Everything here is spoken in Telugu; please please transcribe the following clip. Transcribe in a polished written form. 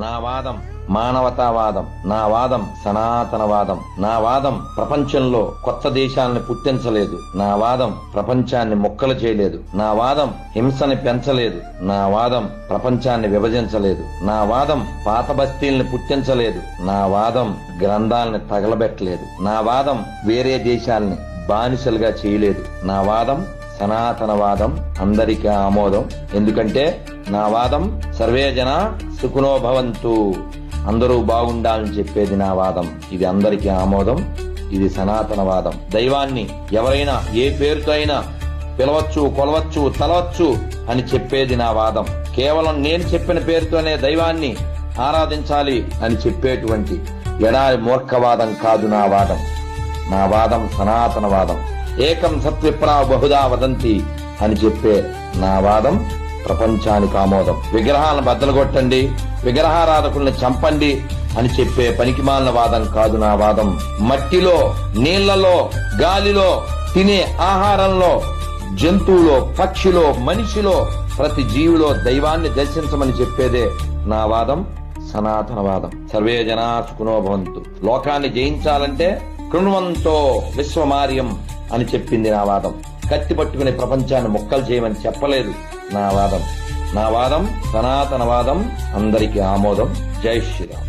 నా వాదం మానవతావాదం, నా వాదం సనాతనవాదం, నా వాదం ప్రపంచంలో కొత్త దేశాలను పుట్టించలేదు, నా వాదం ప్రపంచాన్ని ముక్కలు చేయలేదు, నా వాదం హింసని పెంచలేదు, నా వాదం ప్రపంచాన్ని విభజించలేదు, నా వాదం పాత బస్తీల్ని పుట్టించలేదు, నా వాదం గ్రంథాలని తగలబెట్టలేదు, నా వాదం వేరే దేశాల్ని బానిసలుగా చేయలేదు, నా వాదం సనాతనవాదం అందరికీ ఆమోదం. ఎందుకంటే నా వాదం సర్వే జన సుఖినో భవంతు, అందరూ బాగుండాలని చెప్పేది నా వాదం. ఇది అందరికీ ఆమోదం, ఇది సనాతనవాదం. దైవాన్ని ఎవరైనా ఏ పేరుతో అయినా పిలవచ్చు, కొలవచ్చు, తలవచ్చు అని చెప్పేది నా వాదం. కేవలం నేను చెప్పిన పేరుతోనే దైవాన్ని ఆరాధించాలి అని చెప్పేటువంటి ఎడారి మూర్ఖవాదం కాదు నా వాదం. నా వాదం సనాతనవాదం. ఏకం సత్విప్రా బహుదా వదంతి అని చెప్పే నా వాదం ప్రపంచానికి ఆమోదం. విగ్రహాలను బద్దలుగొట్టండి, విగ్రహారాధకుల్ని చంపండి అని చెప్పే పనికిమాలిన వాదం కాదు నా వాదం. మట్టిలో, నీళ్లలో, గాలిలో, తినే ఆహారంలో, జంతువులో, పక్షిలో, మనిషిలో, ప్రతి జీవిలో దైవాన్ని దర్శించమని చెప్పేదే నా వాదం సనాతనవాదం. సర్వే జనా సుఖినో భవంతు. లోకాన్ని జయించాలంటే కృణ్వంతో విశ్వమార్యం అని చెప్పింది నా వాదం. కత్తి పట్టుకుని ప్రపంచాన్ని ముక్కలు చేయమని చెప్పలేదు నా వాదం. నా వాదం సనాతనవాదం అందరికీ ఆమోదం. జై శ్రీరామ్.